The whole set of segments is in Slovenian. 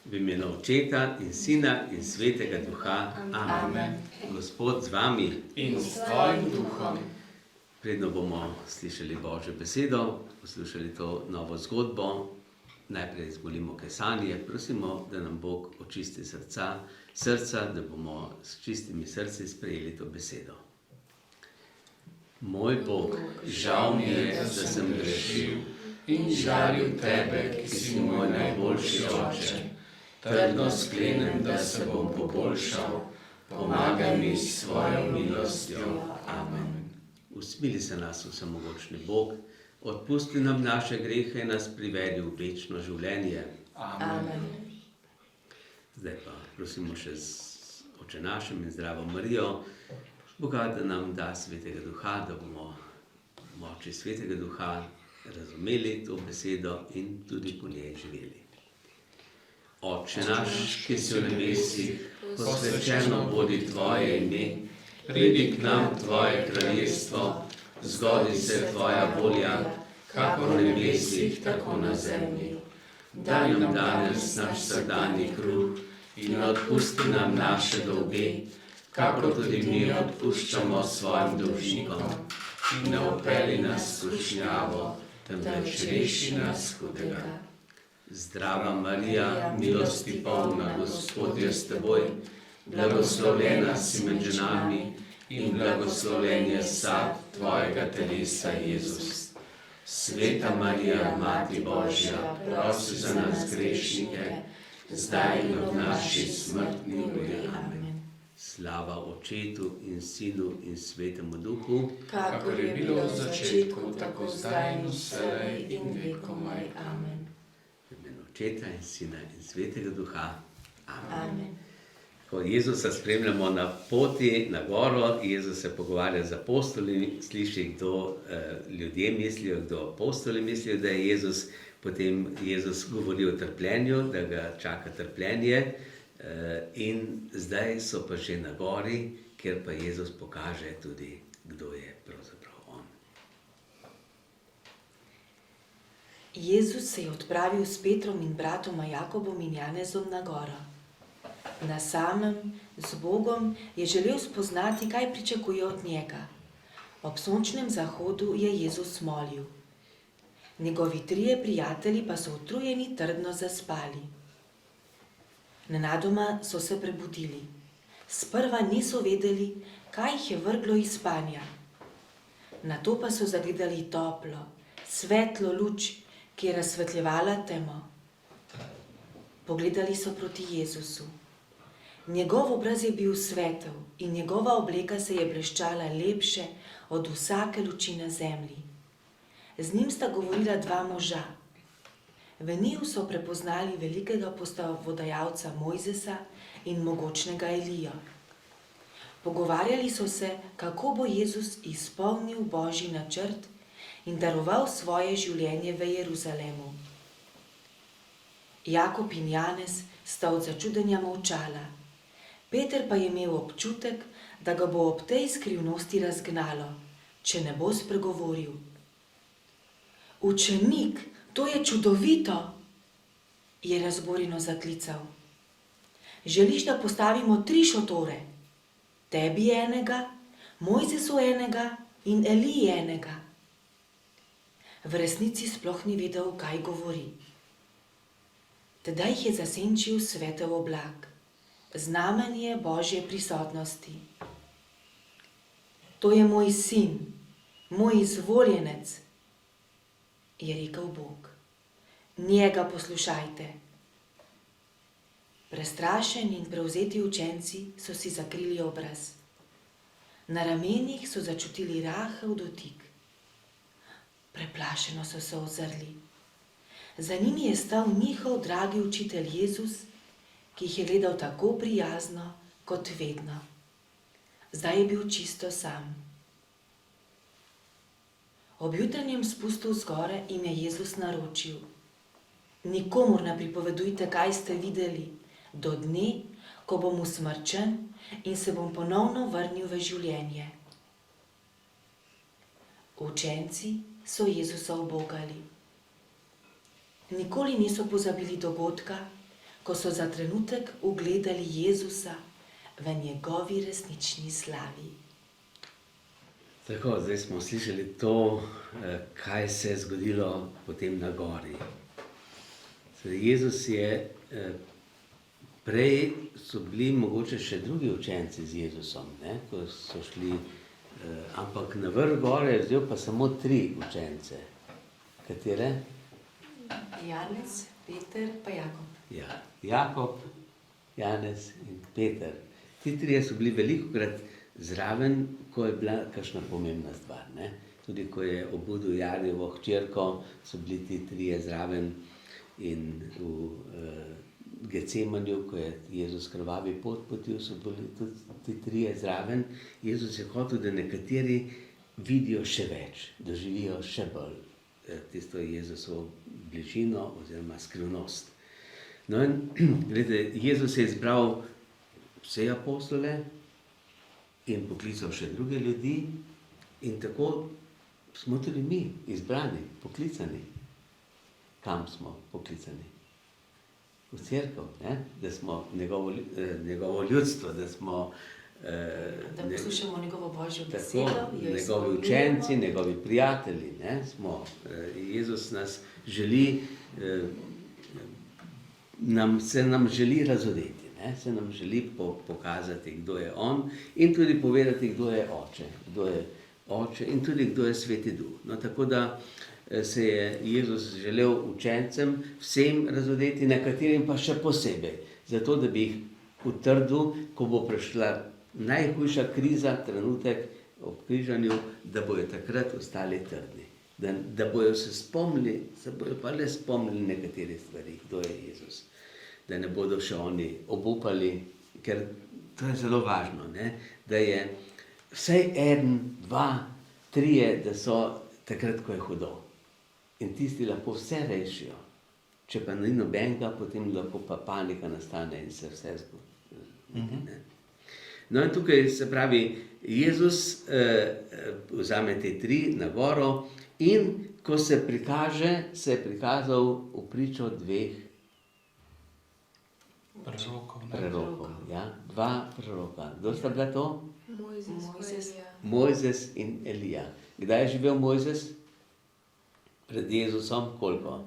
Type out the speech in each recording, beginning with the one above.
V imenu Očeta in Sina in Svetega Duha. Amen. Gospod z vami. In s tvojim duhom. Predno bomo slišali Božjo besedo, poslušali to novo zgodbo, najprej izvolimo kesanje, prosimo, da nam Bog očisti srca, da bomo s čistimi srci sprejeli to besedo. Moj Bog, žal mi je, da sem grešil In žalil tebe, ki si moj najboljši oče. Trdno sklenem, da se bom poboljšal. Pomagaj mi s svojo milostjo. Amen. Usmili se nas, vsemogočni Bog, odpusti nam naše grehe in nas privedi v večno življenje. Amen. Zdaj pa prosimo še z Oče našim in Zdravo Marijo, Boga, da nam da Svetega Duha, da bomo v moči Svetega Duha razumeli to besedo in tudi po njej živeli. Oče naš, ki si v nebesih, posvečeno bodi tvoje ime, pridi k nam tvoje kraljestvo, zgodi se tvoja volja, kakor v nebesih, tako na zemlji. Daj nam danes naš vsakdanji kruh in odpusti nam naše dolge, kakor tudi mi odpuščamo svojim dolžnikom. In ne vpelji nas v skušnjavo, temveč reši nas hudega. Zdrava Marija, milosti polna, Gospod je s teboj, blagoslovljena si med ženami in blagoslovljen je sad tvojega telesa, Jezus. Sveta Marija, Mati Božja, prosi za nas grešnike, zdaj in ob naši smrtni uri. Amen. Slava Očetu in Sinu in Svetemu Duhu, Kakor je bilo v začetku, tako zdaj in vselej in vekomaj. Amen. v imenu Očeta in Sina in Svetega Duha. Amen. Amen. Ko Jezusa spremljamo na poti na goro, Jezus se pogovarja z apostoli, sliši, kdo ljudje mislijo, kdo apostoli mislijo, da je Jezus. Potem Jezus govori o trpljenju, da ga čaka trpljenje, in zdaj so pa že na gori, kjer pa Jezus pokaže tudi, kdo je pravzaprav on. Jezus se je odpravil s Petrom in bratoma Jakobom in Janezom na goro. Na samem z Bogom je želel spoznati, kaj pričakuje od njega. Ob sončnem zahodu je Jezus molil. Njegovi trije prijatelji pa so utrujeni trdno zaspali. Nenadoma so se prebudili. Sprva niso vedeli, kaj jih je vrglo iz spanja. Nato pa so zagledali toplo, svetlo luč, ki je razsvetljevala temo. Pogledali so proti Jezusu. Njegov obraz je bil svetel in njegova obleka se je bleščala lepše od vsake luči na zemlji. Z njim sta govorila dva moža. V njiju so prepoznali velikega postavodajalca Mojzesa in mogočnega Elijo. Pogovarjali so se, kako bo Jezus izpolnil Božji načrt in daroval svoje življenje v Jeruzalemu. Jakob in Janez sta od začudenja molčala. Peter pa je imel občutek, da ga bo ob tej skrivnosti razgnalo, če ne bo spregovoril. Učenik, to je čudovito, je razborjeno zaklical. Želiš, da postavimo 3 šotore? Tebi enega, Mojzesu enega in Eliji enega. V resnici sploh ni vedel, kaj govori. Tedaj jih je zasenčil svetel oblak, znamenje Božje prisotnosti. To je moj sin, moj izvoljenec, je rekel Bog. Njega poslušajte. Prestrašeni in prevzeti učenci so si zakrili obraz. Na ramenih so začutili rahel dotik. Preplašeno so se ozrli. Za njimi je stal njihov dragi učitelj Jezus, ki jih je gledal tako prijazno kot vedno. Zdaj je bil čisto sam. Ob jutranjem spustu z gore jim je Jezus naročil: Nikomur ne pripovedujte, kaj ste videli, do dne, ko bom usmrčen in se bom ponovno vrnil v življenje. Učenci so Jezusa ubogali. Nikoli niso pozabili dogodka, ko so za trenutek ugledali Jezusa v njegovi resnični slavi. Tako, zdaj smo slišali to, kaj se je zgodilo potem na gori. Jezus je, prej so bili mogoče še drugi učenci z Jezusom, ne, ko so šli, ampak na vrh gore je vzel pa samo 3 učence. Katere? Janez, Peter pa Jakob. Ja, Jakob, Janez in Peter. Ti 3 so bili velikokrat zraven, ko je bila kakšna pomembna stvar. Ne? Tudi ko je obudil Jarjevo hčerko, so bili ti 3 zraven in v Gecemanju, ko je Jezus krvavi pot potil, so bili tudi ti 3 zraven. Jezus je hotel, da nekateri vidijo še več, doživijo še bolj tisto Jezusovo bližino oziroma skrivnost. No in gledajte, Jezus je izbral vse apostole in poklical še druge ljudi in tako smo tudi mi izbrani, poklicani. Kam smo poklicani? V cerkev, ne? Da smo njegovo ljudstvo, da smo Da poslušamo njegovo Božjo besedo, tako, njegovi učenci, njegovi prijatelji, ne? Smo. Jezus nas želi, se nam želi razodeti, ne? Se nam želi pokazati, kdo je on in tudi povedati, kdo je oče in tudi kdo je Sveti Duh. No, tako da se je Jezus želel učencem vsem razodeti, nekaterim pa še posebej, zato da bi jih utrdil, ko bo prišla najhujša kriza, trenutek ob križanju, da bojo takrat ostali trdni. Da bojo se bojo pa le spomnili nekatere stvari, kdo je Jezus. Da ne bodo še oni obupali, ker to je zelo važno, ne? Da je vsaj 1, 2, 3, da so takrat, ko je hudo. In tisti lahko vse rešijo. Če pa ni nobenega, potem lahko pa panika nastane in se vse zgodi. No in tukaj se pravi, Jezus vzame te 3 na goro in ko se prikaže, se je prikazal v pričo 2 prerokov. Ja? 2 preroka. Kdo sta bila to? Mojzes in Elija. Kdaj je živel Mojzes? Pred Jezusom koliko?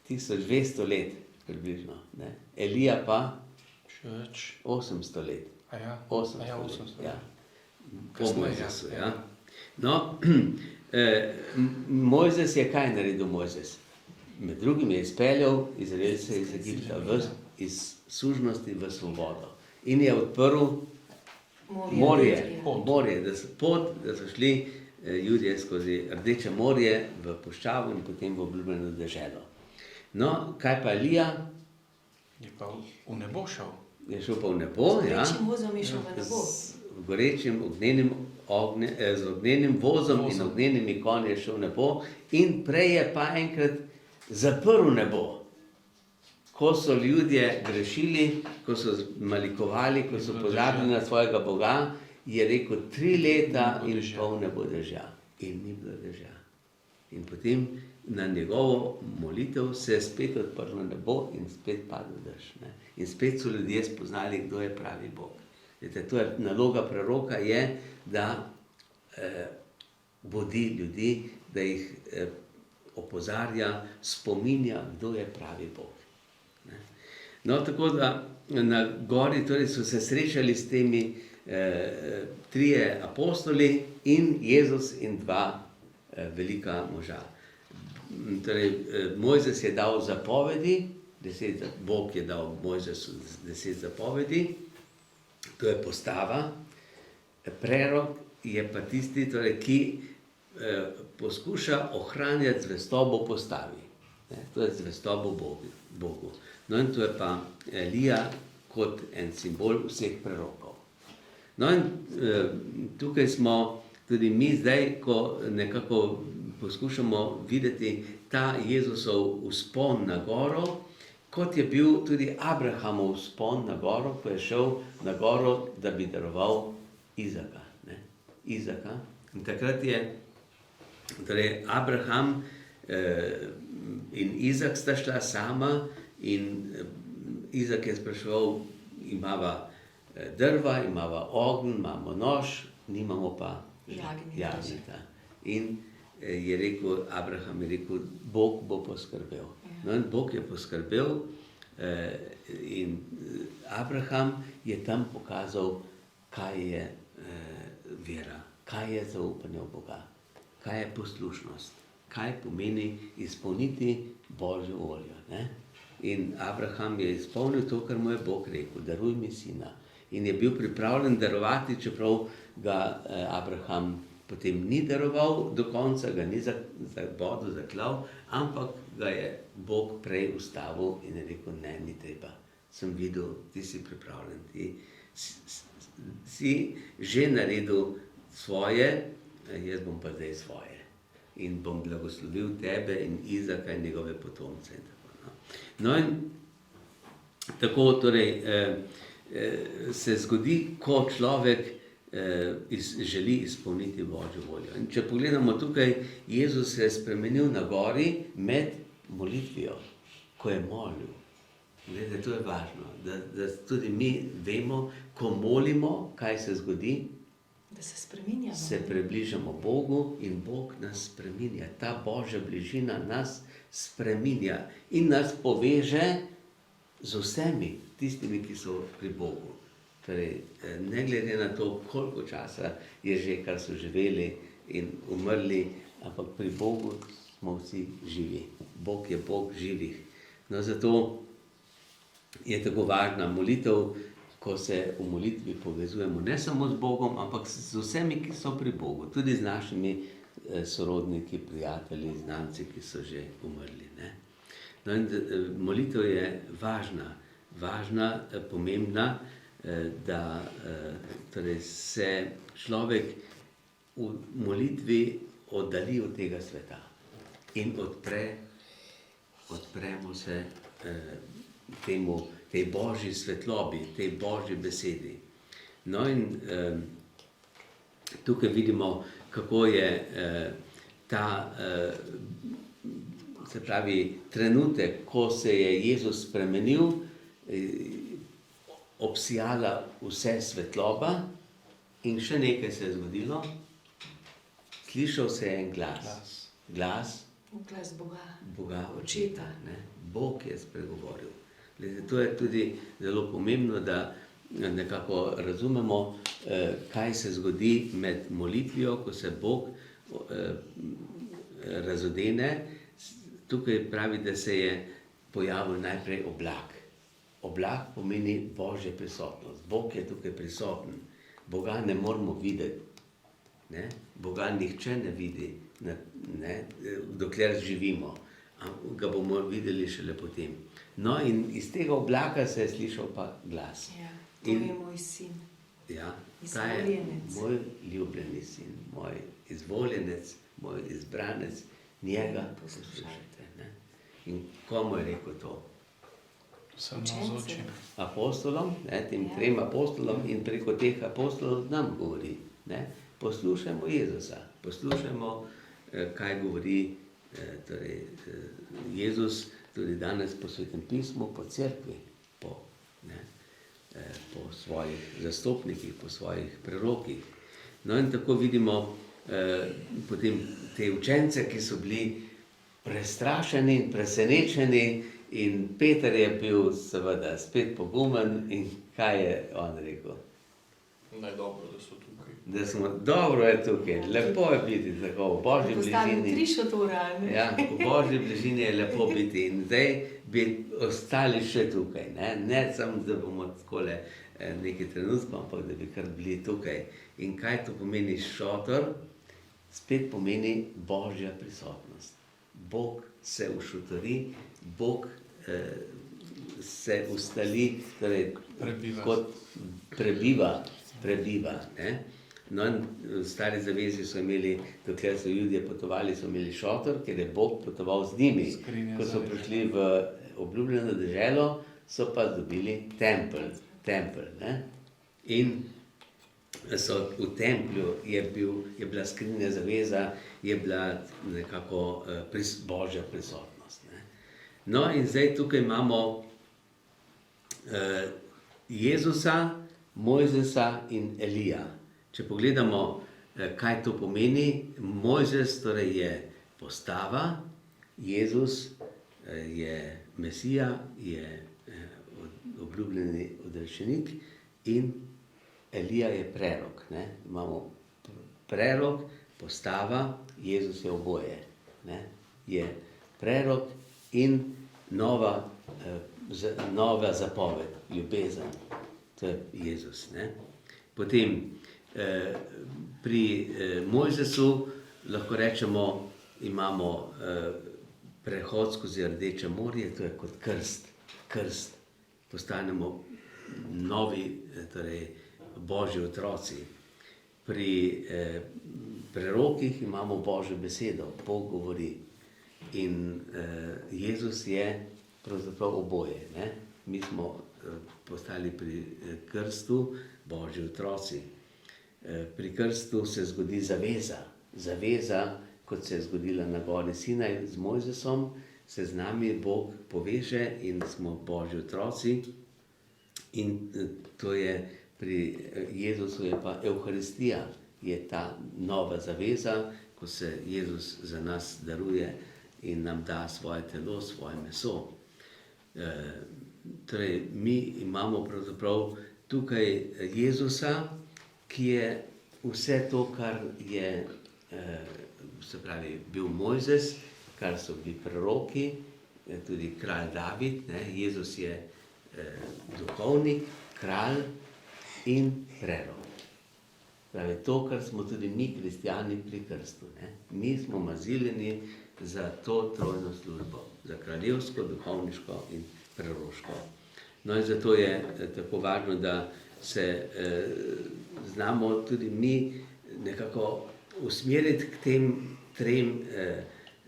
1200 let približno. Ne? Elija pa 800 let. 800 let, ja. Po Mojzesu, ja. No, Mojzes je kaj naredil Mojzes? Med drugim je izpeljal Izraelce iz Egipta, iz sužnosti v svobodo. In je odprl morje, da so šli Judje skozi Rdeče morje v puščavo in potem v obljubljeno deželo. No, kaj pa Elija? Je pa v nebo šel. Je šel pa v nebo, ja. Z gorečim vozom je šel v nebo. Z gorečim z ognjenim vozom in ognjenimi konji je šel v nebo in prej je pa enkrat zaprl nebo. Ko so ljudje grešili, ko so malikovali, ko so pozabili na svojega Boga, je rekel 3 leta in pol ne bo dežja. In ni bilo dežja. In potem na njegovo molitev se je spet odprlo nebo in spet padel dež. In spet so ljudje spoznali, kdo je pravi Bog. To je naloga preroka je, da budi ljudi, da jih opozarja, spominja, kdo je pravi Bog. No, tako da na gori torej so se srečali s temi 3 apostoli in Jezus in 2 velika moža. Torej, Mojzes je dal zapovedi, Bog je dal Mojzesu 10 zapovedi, to je postava. Prerok je pa tisti, torej, ki poskuša ohranjati zvestobo postavi. To je zvestobo Bogu. No in to je pa Elija kot en simbol vseh prerokov. No in tukaj smo tudi mi zdaj, ko nekako poskušamo videti ta Jezusov vzpon na goro, kot je bil tudi Abrahamov vzpon na goro, ko je šel na goro, da bi daroval Izaka. Izaka. In takrat je torej Abraham in Izak sta šla sama In Izak je spraševal, imava drva, imava ogenj, imamo nož, nimamo pa jagnjeta. In je rekel, Abraham je rekel, Bog bo poskrbel. No in Bog je poskrbel in Abraham je tam pokazal, kaj je vera, kaj je zaupanje v Boga, kaj je poslušnost, kaj pomeni izpolniti Božjo voljo. Ne? In Abraham je izpolnil to, kar mu je Bog rekel, daruj mi sina. In je bil pripravljen darovati, čeprav ga Abraham potem ni daroval do konca, ga ni za vodo zaklal, ampak ga je Bog prej ustavil in je rekel, ne, ni treba. Sem videl, ti si pripravljen, ti si že naredil svoje, jaz bom pa zdaj svoje. In bom blagoslovil tebe in Izaka in njegove potomce. No in tako torej se zgodi, ko človek želi izpolniti Božjo voljo. In če pogledamo tukaj, Jezus se je spremenil na gori med molitvijo, ko je molil. Glede, to je važno, da tudi mi vemo, ko molimo, kaj se zgodi. Da se spreminjamo. Se približamo Bogu in Bog nas spreminja. Ta Božja bližina nas spreminja in nas poveže z vsemi tistimi, ki so pri Bogu. Torej, ne glede na to, koliko časa je že, kar so živeli in umrli, ampak pri Bogu smo vsi živi. Bog je Bog živih. No, zato je tako važna molitev, ko se v molitvi povezujemo ne samo z Bogom, ampak z vsemi, ki so pri Bogu, tudi z našimi sorodniki, prijatelji, znanci, ki so že umrli. Ne? No, in molitev je važna, pomembna, da torej se človek v molitvi oddali od tega sveta in odpremo se tej Božji svetlobi, tej Božji besedi. No in tukaj vidimo, kako je ta, se pravi, trenutek, ko se je Jezus spremenil, obsijala vse svetloba in še nekaj se je zgodilo. Slišal se je en glas. Glas Boga, Očeta. Ne? Bog je spregovoril. To je tudi zelo pomembno, da nekako razumemo, kaj se zgodi med molitvijo, ko se Bog razodene. Tukaj pravi, da se je pojavil najprej oblak. Oblak pomeni Božja prisotnost. Bog je tukaj prisoten. Boga ne moramo videti. Ne? Boga nihče ne vidi, ne? Dokler živimo. Ga bomo videli šele potem. No in iz tega oblaka se je slišal pa glas. Ja, to je moj sin. Ja, ta je moj ljubljeni sin, moj izvoljenec, moj izbranec, njega poslušajte. Ne? In komu je rekel to? Apostolom, tem trem apostolom in preko teh apostolov nam govori. Ne? Poslušajmo Jezusa, poslušajmo, kaj govori torej, Jezus tudi danes po Svetem pismu, po cerkvi, po svojih zastopnikih, po svojih prerokih. No in tako vidimo potem te učence, ki so bili prestrašeni in presenečeni, in Peter je bil seveda spet pogumen in kaj je on rekel? Da je dobro, da so tukaj. Dobro je tukaj, lepo je biti tako v Božji bližini. Postavim 3 šotore. Ja, v Božji bližini je lepo biti in zdaj bi ostali še tukaj. Ne samo, da bomo takole nekaj trenutkov, ampak da bi kar bili tukaj. In kaj to pomeni šotor? Spet pomeni Božja prisotnost. Bog se ušotori, Bog se ustali, torej kot prebiva. Ne? No in v Stari zavezi so imeli, dokler so Judje potovali, so imeli šotor, ker je Bog potoval z njimi. Ko so prišli v obljubljeno deželo, so pa dobili tempelj. Ne? In so v templju je bila skrinja zaveza, je bila nekako Božja prisotnost. Ne? No in zdaj tukaj imamo Jezusa, Mojzesa in Elija. Če pogledamo, kaj to pomeni, Mojzes torej je postava, Jezus je Mesija, je obljubljeni odrešenik in Elija je prerok. Ne? Imamo prerok, postava, Jezus je oboje. Ne? Je prerok in nova zapoved, ljubezen. To je Jezus. Ne? Potem pri Mojzesu lahko rečemo, imamo prehod skozi Rdeče morje, to je kot krst. Postanemo novi, torej Božji otroci. Pri prerokih imamo Božjo besedo, Bog govori. In Jezus je pravzaprav oboje. Ne? Mi smo postali pri krstu Božji otroci. Pri krstu se zgodi zaveza, kot se je zgodila na gori Sinaj z Mojzesom, se z nami Bog poveže in smo Božji otroci. In to je pri Jezusu je pa Evharistija, je ta nova zaveza, ko se Jezus za nas daruje in nam da svoje telo, svoje meso. Torej, mi imamo pravzaprav tukaj Jezusa, ki je vse to, kar je, se pravi, bil Mojzes, kar so bili preroki, tudi kralj David, ne? Jezus je duhovnik, kralj in prerok. Pravi, to, kar smo tudi mi, kristjani, pri krstu. Ne? Mi smo maziljeni za to trojno službo, za kraljevsko, duhovniško in preroško. No in zato je tako važno, da se znamo tudi mi nekako usmeriti k tem trem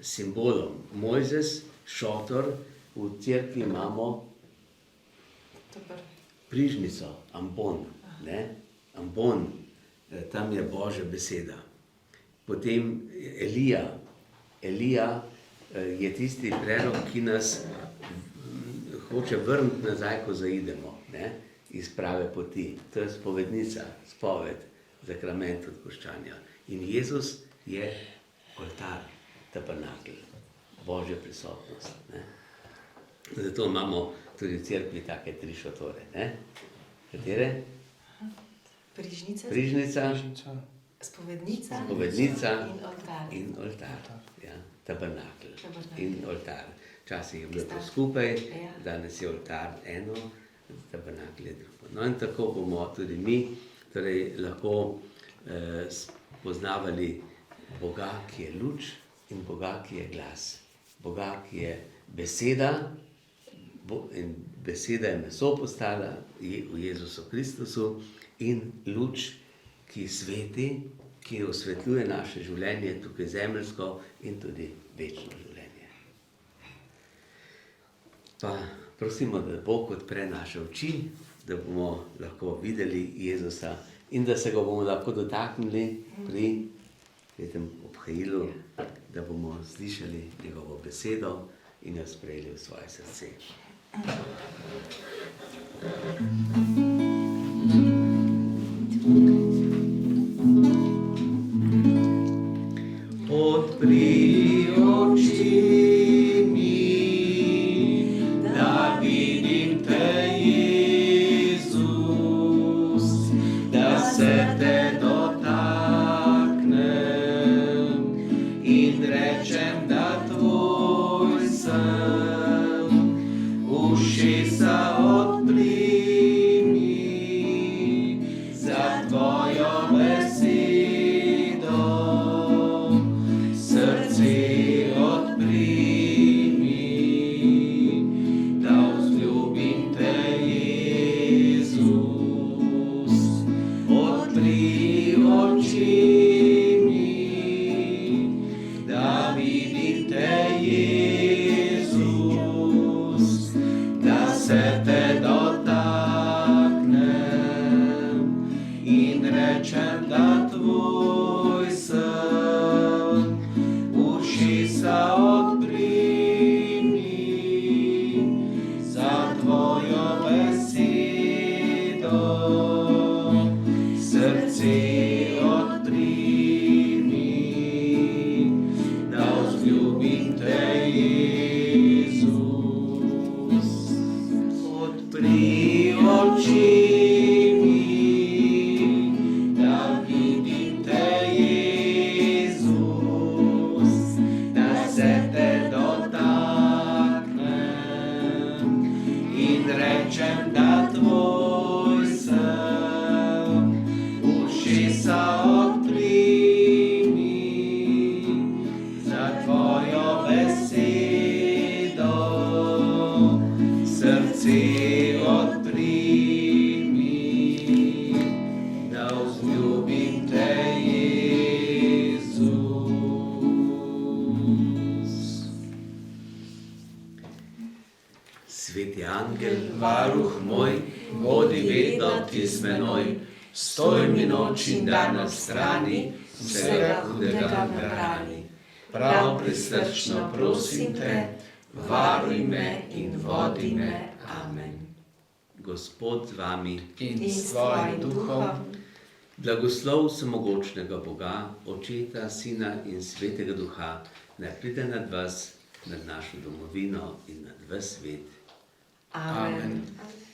simbolom. Mojzes, šotor, v cerkvi imamo prižnico, ambon. Ne? Ambon, tam je Božja beseda. Potem Elija je tisti prerok, ki nas hoče vrniti nazaj, ko zaidemo, ne? Iz prave poti. To je spovednica, spoved, sakrament odpuščanja. In Jezus je oltar, tabernakel, Božja prisotnost. Ne? Zato imamo tudi v cerkvi take tri šotore. Ne? Katere? Prižnica, spovednica in oltar. Ja, tabernakel in oltar. Včasih je bilo to skupaj, danes je oltar eno, tabernakel je drugo. No in tako bomo tudi mi torej lahko spoznavali Boga, ki je luč, in Boga, ki je glas. Boga, ki je beseda, in beseda je meso postala v Jezusu Kristusu, in luč, ki sveti, ki osvetljuje naše življenje, tukaj zemeljsko in tudi večno življenje. Pa prosimo, da Bog odpre naše oči, da bomo lahko videli Jezusa in da se ga bomo lahko dotaknili pri tem obhajilu, da bomo slišali njegovo besedo in jo sprejeli v svoje srce. Odpri oči mi, da vidim te, Jezus, da se te dotaknem in rečem, da tvoj sem. Ušesa odpri mi za tvojo besedo. Ušesa odpri mi. odpri oči mi, da vidim te, Jezus, da se te dotaknem in rečem, da tvoj sem. Ušesa odpri mi za tvojo besedo, srce odpri mi, da vzljubim te, Jezus. Sveti angel, varuh moj, bodi vedno ti z menoj, stoj mi noč in dan na strani, vsega hudega me brani. Prav prisrčno prosim te, varuj me in vodi me. Amen. Gospod z vami, In s tvojim duhom, blagoslov vsemogočnega Boga, Očeta, Sina in Svetega Duha, naj pride nad vas, nad našo domovino in nad ves svet. Amen. Amen.